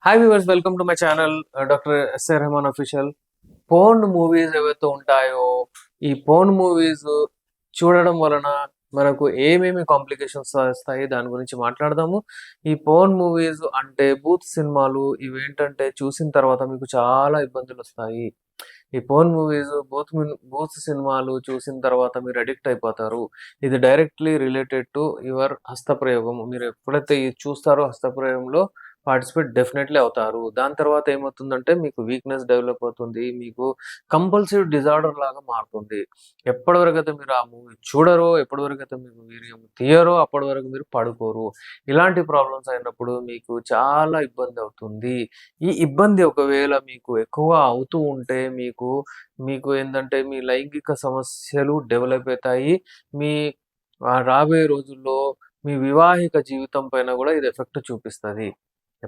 Hi viewers, welcome to my channel doctor S A Rahman official. Porn movies ఏవైతే ఉంటాయో, ఈ porn movies చూడడం వలన మనకు ఏమేమి కాంప్లికేషన్స్ వస్తాయి దాని గురించి మాట్లాడదాము. ఈ పోర్న్ మూవీస్ అంటే బూత్ సినిమాలు ఇవేంటంటే చూసిన తర్వాత మీకు చాలా ఇబ్బందులు వస్తాయి. ఈ పోర్న్ మూవీస్ బూత్ సినిమాలు చూసిన తర్వాత మీరు అడిక్ట్ అయిపోతారు. ఇది డైరెక్ట్లీ రిలేటెడ్ టు యువర్ హస్తప్రయోగం. మీరు ఎప్పుడైతే ఇది చూస్తారో హస్తప్రయోగంలో పార్టిసిపేట్ డెఫినెట్లీ అవుతారు. దాని తర్వాత ఏమవుతుందంటే మీకు వీక్‌నెస్ డెవలప్ అవుతుంది. మీకు కంపల్సివ్ డిజార్డర్ లాగా మారుతుంది. ఎప్పటివరకైతే మీరు ఆ మూవీ చూడరో, ఎప్పటివరకైతే మీకు వీర్యం తీయరో అప్పటి వరకు మీరు పడుకోరు. ఇలాంటి ప్రాబ్లమ్స్ అయినప్పుడు మీకు చాలా ఇబ్బంది అవుతుంది. ఈ ఇబ్బంది ఒకవేళ మీకు ఎక్కువ అవుతూ ఉంటే మీకు ఏందంటే మీ లైంగిక సమస్యలు డెవలప్ అయితాయి. మీ రాబోయే రోజుల్లో మీ వివాహిక జీవితం పైన గూడా ఇది ఎఫెక్ట్ చూపిస్తది.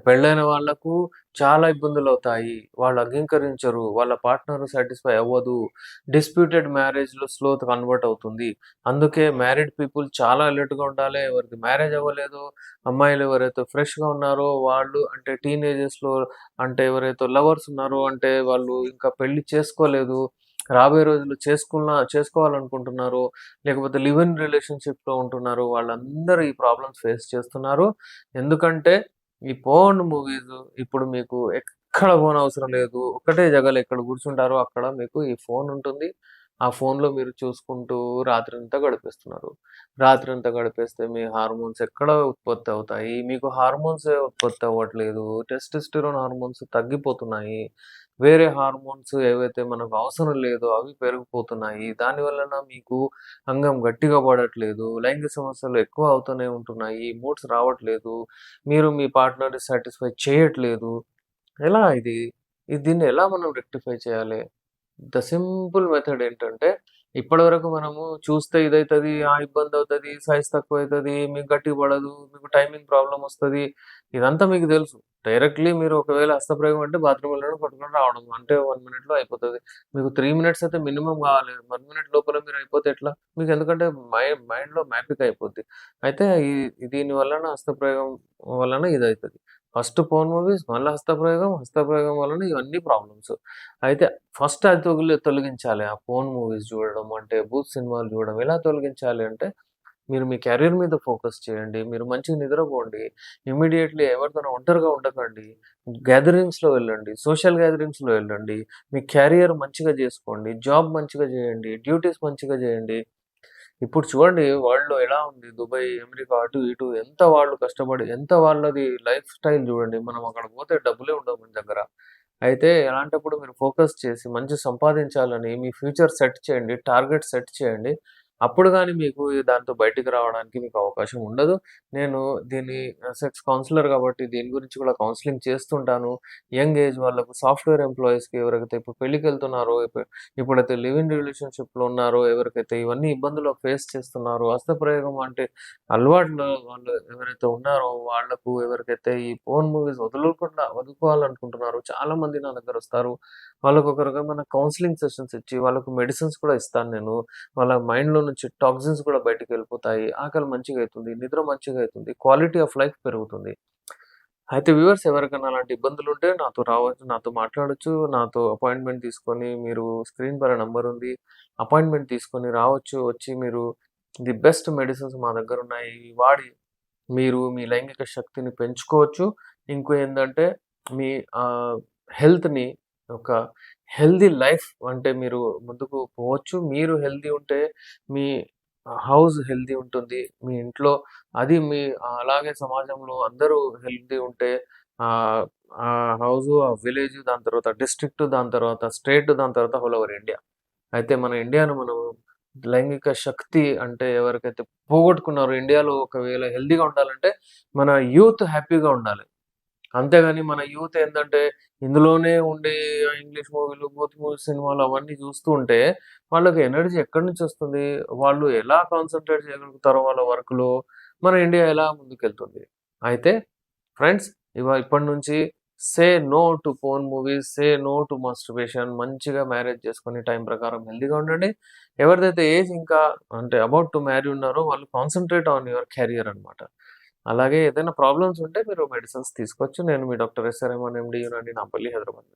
పెళ్ళైన వాళ్ళకు చాలా ఇబ్బందులవుతాయి. వాళ్ళు అంగీకరించరు. వాళ్ళ పార్ట్నర్ సాటిస్ఫై అవ్వదు. డిస్ప్యూటెడ్ మ్యారేజ్‌లో స్లోగా కన్వర్ట్ అవుతుంది. అందుకే మ్యారీడ్ పీపుల్ చాలా అలర్ట్‌గా ఉండాలి. ఎవరికి మ్యారేజ్ అవ్వలేదో, అమ్మాయిలు ఎవరైతే ఫ్రెష్‌గా ఉన్నారో వాళ్ళు అంటే టీనేజెస్‌లో అంటే ఎవరైతే లవర్స్ ఉన్నారో అంటే వాళ్ళు ఇంకా పెళ్లి చేసుకోలేదు. రాబోయే రోజుల్లో చేసుకోవాలనుకుంటున్నారో, లేకపోతే లివ్ ఇన్ రిలేషన్‌షిప్‌లో ఉంటున్నారో వాళ్ళందరూ ఈ ప్రాబ్లమ్స్ ఫేస్ చేస్తున్నారు. ఎందుకంటే ఈ పోర్న్ మూవీస్ ఇప్పుడు మీకు ఎక్కడ పోనవసరం లేదు. ఒక్కటే జగలో ఎక్కడ కూర్చుంటారో అక్కడ మీకు ఈ ఫోన్ ఉంటుంది. ఆ ఫోన్‌లో మీరు చూసుకుంటూ రాత్రంతా గడిపేస్తున్నారు. రాత్రంతా గడిపేస్తే మీ హార్మోన్స్ ఎక్కడ ఉత్పత్తి అవుతాయి. మీకు హార్మోన్సే ఉత్పత్తి అవ్వట్లేదు. టెస్టోస్టెరాన్ హార్మోన్స్ తగ్గిపోతున్నాయి. వేరే హార్మోన్స్ ఏవైతే మనకు అవసరం లేదో అవి పెరిగిపోతున్నాయి. దాని వలన మీకు అంగం గట్టిగా పడట్లేదు. లైంగిక సమస్యలు ఎక్కువ అవుతూనే ఉంటున్నాయి. మూడ్స్ రావట్లేదు. మీరు మీ పార్ట్నర్‌ని సాటిస్ఫై చేయట్లేదు. ఎలా ఇది? దీన్ని ఎలా మనం రెక్టిఫై చేయాలి? ద సింపుల్ మెథడ్ ఏంటంటే, ఇప్పటివరకు మనము చూస్తే ఇదైతది, ఇబ్బందవుతది, సైజ్ తక్కువైతది, మీకు గట్టిగా పడదు, మీకు టైమింగ్ ప్రాబ్లమొస్తది. ఇదంతా మీకు తెలుసు. డైరెక్ట్‌లీ మీరు ఒకవేళ హస్తప్రయోగం అంటే బాత్రూమ్ వెళ్ళడం, పట్టుకొని రావడం. అంటే 1 మినిట్‌లో అయిపోతది. మీకు 3 మినిట్స్ అయితే మినిమమ్ కావాలి. 1 మినిట్ లోపల మీరు అయిపోతే ఎట్లా? మీకు ఎందుకంటే మైండ్‌లో మ్యాపింగ్ అయిపోద్ది. అయితే దీని వలన హస్తప్రయోగం వలన ఇదైతది. ఫస్ట్ పోర్న్ మూవీస్, మళ్ళా హస్తప్రయోగం, హస్తప్రయోగం వలన ఇవన్నీ ప్రాబ్లమ్స్. అయితే ఫస్ట్ అది తొలగించాలి. ఆ పోర్న్ మూవీస్ జూడడం అంటే, బూత్ సినిమాలు జూడడం. ఎలా తొలగించాలి అంటే, మీరు మీ కెరీర్ మీద ఫోకస్ చేయండి. మీరు మంచిగా నిద్రపోండి. ఇమ్మీడియేట్‌లీ ఎవరితోనో ఒంటరిగా ఉండకండి. గ్యాదరింగ్స్‌లో వెళ్ళండి. సోషల్ గ్యాదరింగ్స్‌లో వెళ్ళండి. మీ క్యారియర్ మంచిగా జేసుకోండి. జాబ్ మంచిగా జేయండి. డ్యూటీస్ మంచిగా జేయండి. ఇప్పుడు చూడండి వరల్డ్‌లో ఎలా ఉంది. దుబాయ్, అమెరికా అటు ఇటు ఎంత వాళ్ళు కష్టపడి ఎంత వాళ్ళది లైఫ్ స్టైల్ జూడండి. మనం అక్కడికి పోతే డబ్బులే ఉండవు మన దగ్గర. అయితే అలాంటప్పుడు మీరు ఫోకస్ చేసి మంచిగా సంపాదించాలని మీ ఫ్యూచర్ సెట్ చేయండి. టార్గెట్ సెట్ చేయండి. అప్పుడు గాని మీకు దాంతో బయటికి రావడానికి మీకు అవకాశం ఉండదు. నేను దీన్ని సెక్స్ కౌన్సిలర్ కాబట్టి దీని గురించి కూడా కౌన్సెలింగ్ చేస్తుంటాను. యంగ్ ఏజ్ వాళ్ళకు, సాఫ్ట్‌వేర్ ఎంప్లాయీస్‌కి ఎవరైతే ఇప్పుడు పెళ్ళికెళ్తున్నారో, ఇప్పుడైతే లివ్ ఇన్ రిలేషన్‌షిప్‌లో ఉన్నారో, ఎవరికైతే ఇవన్నీ ఇబ్బందులు ఫేస్ చేస్తున్నారో, హస్తప్రయోగం అంటే అలవాటులో వాళ్ళు ఎవరైతే ఉన్నారో వాళ్ళకు ఎవరికైతే ఈ పోర్న్ మూవీస్ వదులుకోవాలనుకుంటున్నారో చాలా మంది నా దగ్గరొస్తారు. వాళ్ళకు ఒక రకమైన కౌన్సెలింగ్ సెషన్స్ ఇచ్చి, వాళ్ళకు మెడిసిన్స్ కూడా ఇస్తాను నేను. వాళ్ళ మైండ్‌లో నుంచి టాక్సిన్స్ కూడా బయటికెళ్ళిపోతాయి. ఆకలి మంచిగయితుంది. నిద్ర మంచిగయితుంది. క్వాలిటీ ఆఫ్ లైఫ్ పెరుగుతుంది. అయితే వ్యూవర్స్ ఎవరికైనా అలాంటి ఇబ్బందులుంటే నాతో రావచ్చు. నాతో మాట్లాడొచ్చు. నాతో అపాయింట్‌మెంట్ తీసుకొని మీరు స్క్రీన్ పైన నంబర్ ఉంది. అపాయింట్‌మెంట్ తీసుకొని రావచ్చు. వచ్చి మీరు ది బెస్ట్ మెడిసిన్స్ మా దగ్గరున్నాయి. ఇవి వాడి మీరు మీ లైంగిక శక్తిని పెంచుకోవచ్చు. ఇంకో ఏందంటే మీ ఆహ్, హెల్త్‌ని ఒక హెల్తీ లైఫ్ అంటే మీరు ముందుకు పోవచ్చు. మీరు హెల్తీ ఉంటే మీ హౌస్ హెల్తీ ఉంటుంది. మీ ఇంట్లో అది మీ అలాగే సమాజంలో అందరూ హెల్తీ ఉంటే ఆహ్, ఆ హౌసు, ఆ విలేజ్, దాని తర్వాత డిస్ట్రిక్ట్, దాని తర్వాత స్టేట్, దాని తర్వాత హోల్ ఓవర్ ఇండియా. అయితే మన ఇండియాను మనం లైంగిక శక్తి అంటే ఎవరికైతే పోగొట్టుకున్నారో ఇండియాలో ఒకవేళ హెల్తీగా ఉండాలంటే మన యూత్ హ్యాపీగా ఉండాలి. అంతేగాని మన యూత్ ఏందంటే ఇందులోనే ఉండి ఇంగ్లీష్ మూవీలు, బూత్ మూవీస్, సినిమాలు అవన్నీ చూస్తూ ఉంటే వాళ్ళకి ఎనర్జీ ఎక్కడి నుంచొస్తుంది? వాళ్ళు ఎలా కాన్సంట్రేట్ చేయగలుగుతారో వాళ్ళ వర్క్‌లో, మన ఇండియా ఎలా ముందుకెళ్తుంది? అయితే ఫ్రెండ్స్ ఇప్పటి నుంచి say no to porn movies, say no to masturbation. మంచిగా మ్యారేజ్ చేసుకొని టైం ప్రకారం హెల్తీగా ఉండండి. ఎవరిదైతే ఏజ్ ఇంకా అంటే అబౌట్ టు మ్యారీ ఉన్నారో వాళ్ళు కాన్సంట్రేట్ ఆన్ యువర్ కెరియర్ అన్నమాట. అలాగే ఏదైనా ప్రాబ్లమ్స్ ఉంటే మీరు మెడిసిన్స్ తీసుకోవచ్చు. నేను మీ doctor S R Rehman MD, Unani, Nampally, Hyderabad.